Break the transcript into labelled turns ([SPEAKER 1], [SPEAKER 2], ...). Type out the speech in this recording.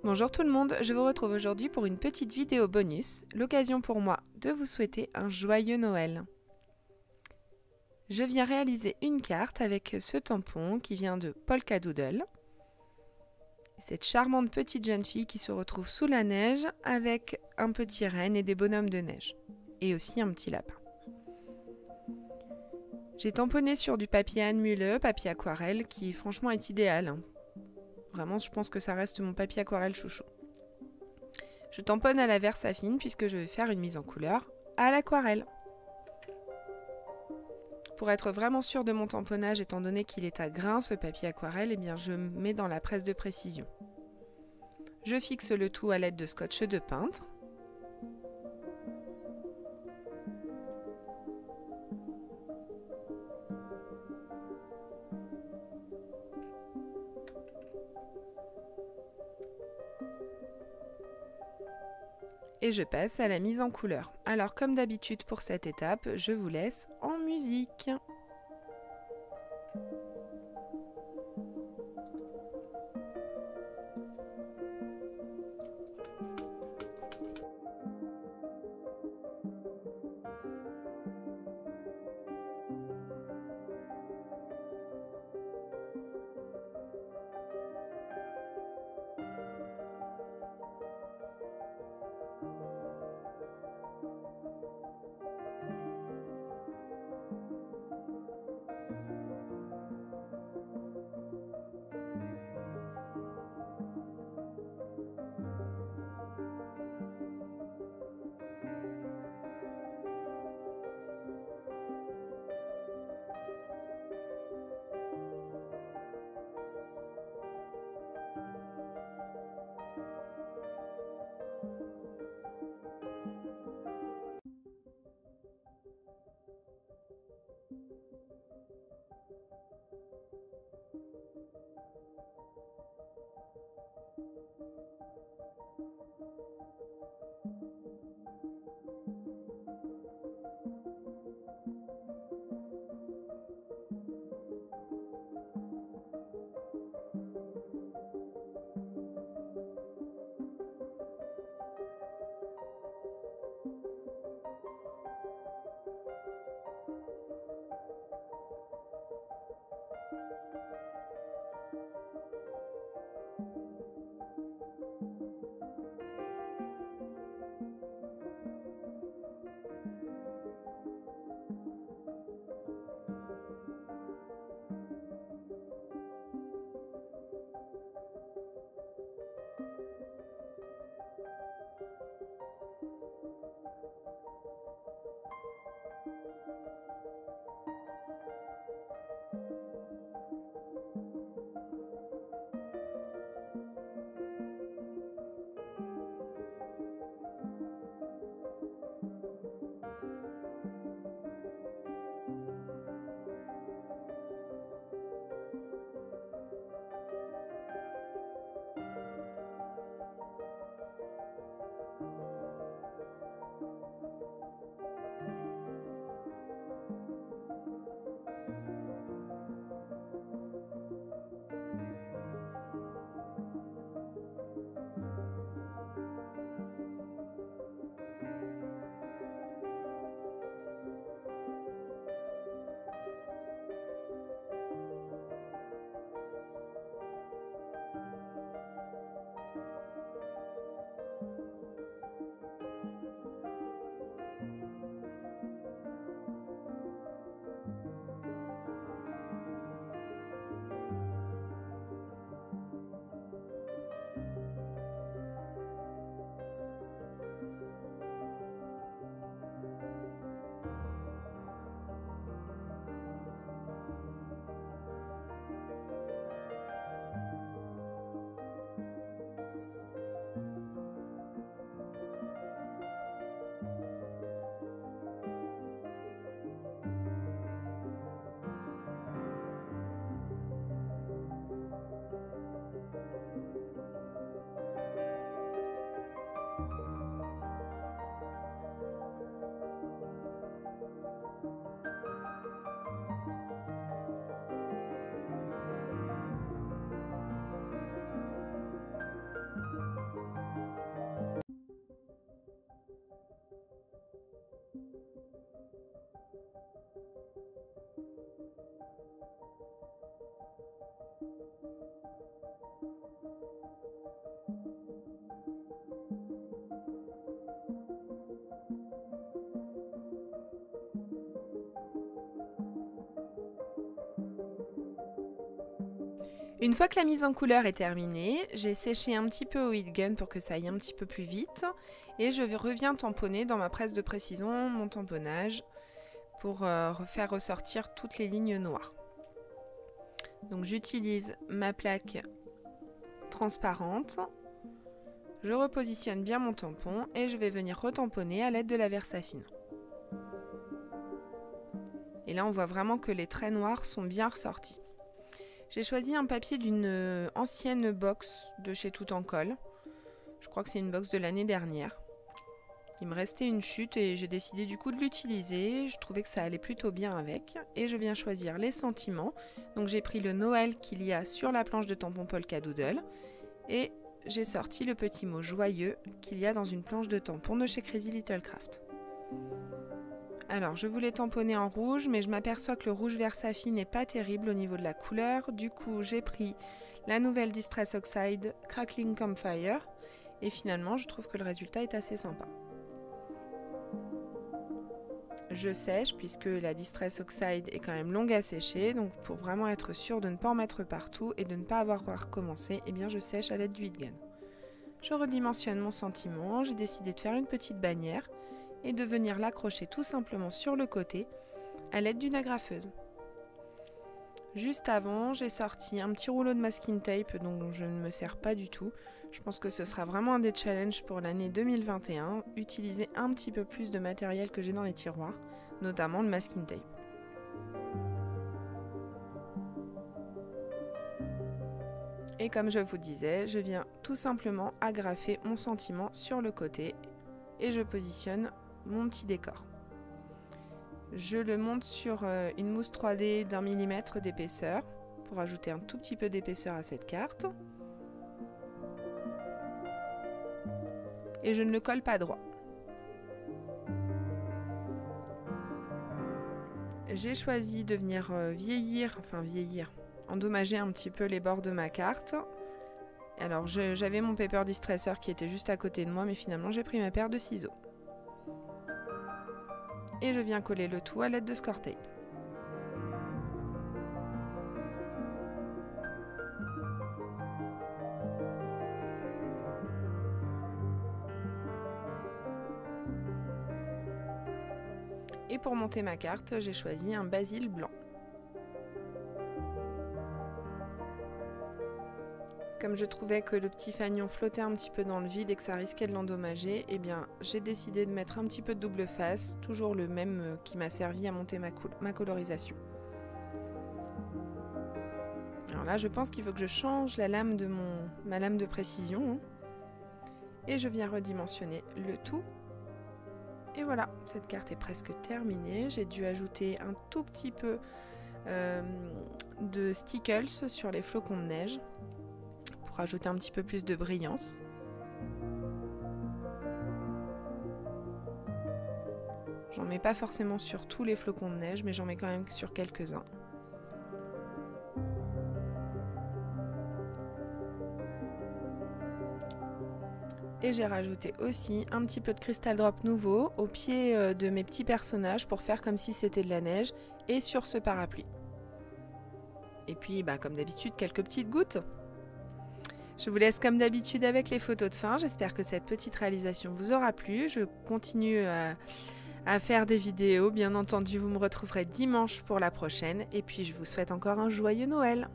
[SPEAKER 1] Bonjour tout le monde, je vous retrouve aujourd'hui pour une petite vidéo bonus, l'occasion pour moi de vous souhaiter un joyeux Noël. Je viens réaliser une carte avec ce tampon qui vient de Polka Doodle. Cette charmante petite jeune fille qui se retrouve sous la neige avec un petit renne et des bonhommes de neige. Et aussi un petit lapin. J'ai tamponné sur du papier Anne Muller, papier aquarelle, qui franchement est idéal. Vraiment, je pense que ça reste mon papier aquarelle chouchou. Je tamponne à la Versafine puisque je vais faire une mise en couleur à l'aquarelle. Pour être vraiment sûre de mon tamponnage, étant donné qu'il est à grains ce papier aquarelle, eh bien je me mets dans la presse de précision. Je fixe le tout à l'aide de scotch de peintre. Et je passe à la mise en couleur. Alors comme d'habitude pour cette étape, je vous laisse en musique. Une fois que la mise en couleur est terminée, j'ai séché un petit peu au heat gun pour que ça aille un petit peu plus vite. Et je reviens tamponner dans ma presse de précision mon tamponnage pour faire ressortir toutes les lignes noires. Donc j'utilise ma plaque transparente. Je repositionne bien mon tampon et je vais venir retamponner à l'aide de la Versafine. Et là on voit vraiment que les traits noirs sont bien ressortis. J'ai choisi un papier d'une ancienne box de chez Tout en Colle. Je crois que c'est une box de l'année dernière. Il me restait une chute et j'ai décidé du coup de l'utiliser. Je trouvais que ça allait plutôt bien avec. Et je viens choisir les sentiments. Donc j'ai pris le Noël qu'il y a sur la planche de tampon Polka Doodle. Et j'ai sorti le petit mot joyeux qu'il y a dans une planche de tampon de chez Crazy Little Craft. Alors, je voulais tamponner en rouge, mais je m'aperçois que le rouge Versafine n'est pas terrible au niveau de la couleur. Du coup, j'ai pris la nouvelle Distress Oxide Crackling Campfire. Et finalement, je trouve que le résultat est assez sympa. Je sèche, puisque la Distress Oxide est quand même longue à sécher. Donc, pour vraiment être sûr de ne pas en mettre partout et de ne pas avoir à recommencer, eh bien, je sèche à l'aide du heat gun. Je redimensionne mon sentiment. J'ai décidé de faire une petite bannière et de venir l'accrocher tout simplement sur le côté à l'aide d'une agrafeuse. Juste avant, j'ai sorti un petit rouleau de masking tape dont je ne me sers pas du tout. Je pense que ce sera vraiment un des challenges pour l'année 2021, utiliser un petit peu plus de matériel que j'ai dans les tiroirs, notamment le masking tape. Et comme je vous disais, je viens tout simplement agrafer mon sentiment sur le côté et je positionne mon petit décor. Je le monte sur une mousse 3D d'1 mm d'épaisseur pour ajouter un tout petit peu d'épaisseur à cette carte. Et je ne le colle pas droit. J'ai choisi de venir endommager un petit peu les bords de ma carte. Alors j'avais mon paper distresser qui était juste à côté de moi, mais finalement j'ai pris ma paire de ciseaux. Et je viens coller le tout à l'aide de score tape. Et pour monter ma carte, j'ai choisi un basil blanc. Comme je trouvais que le petit fanion flottait un petit peu dans le vide et que ça risquait de l'endommager, eh bien j'ai décidé de mettre un petit peu de double face, toujours le même qui m'a servi à monter ma colorisation. Alors là, je pense qu'il faut que je change la lame de ma lame de précision. Et je viens redimensionner le tout. Et voilà, cette carte est presque terminée. J'ai dû ajouter un tout petit peu de stickles sur les flocons de neige pour ajouter un petit peu plus de brillance. J'en mets pas forcément sur tous les flocons de neige, mais j'en mets quand même sur quelques-uns. Et j'ai rajouté aussi un petit peu de Crystal Drop nouveau au pied de mes petits personnages pour faire comme si c'était de la neige et sur ce parapluie. Et puis, comme d'habitude, quelques petites gouttes. Je vous laisse comme d'habitude avec les photos de fin. J'espère que cette petite réalisation vous aura plu. Je continue à faire des vidéos. Bien entendu, vous me retrouverez dimanche pour la prochaine. Et puis, je vous souhaite encore un joyeux Noël.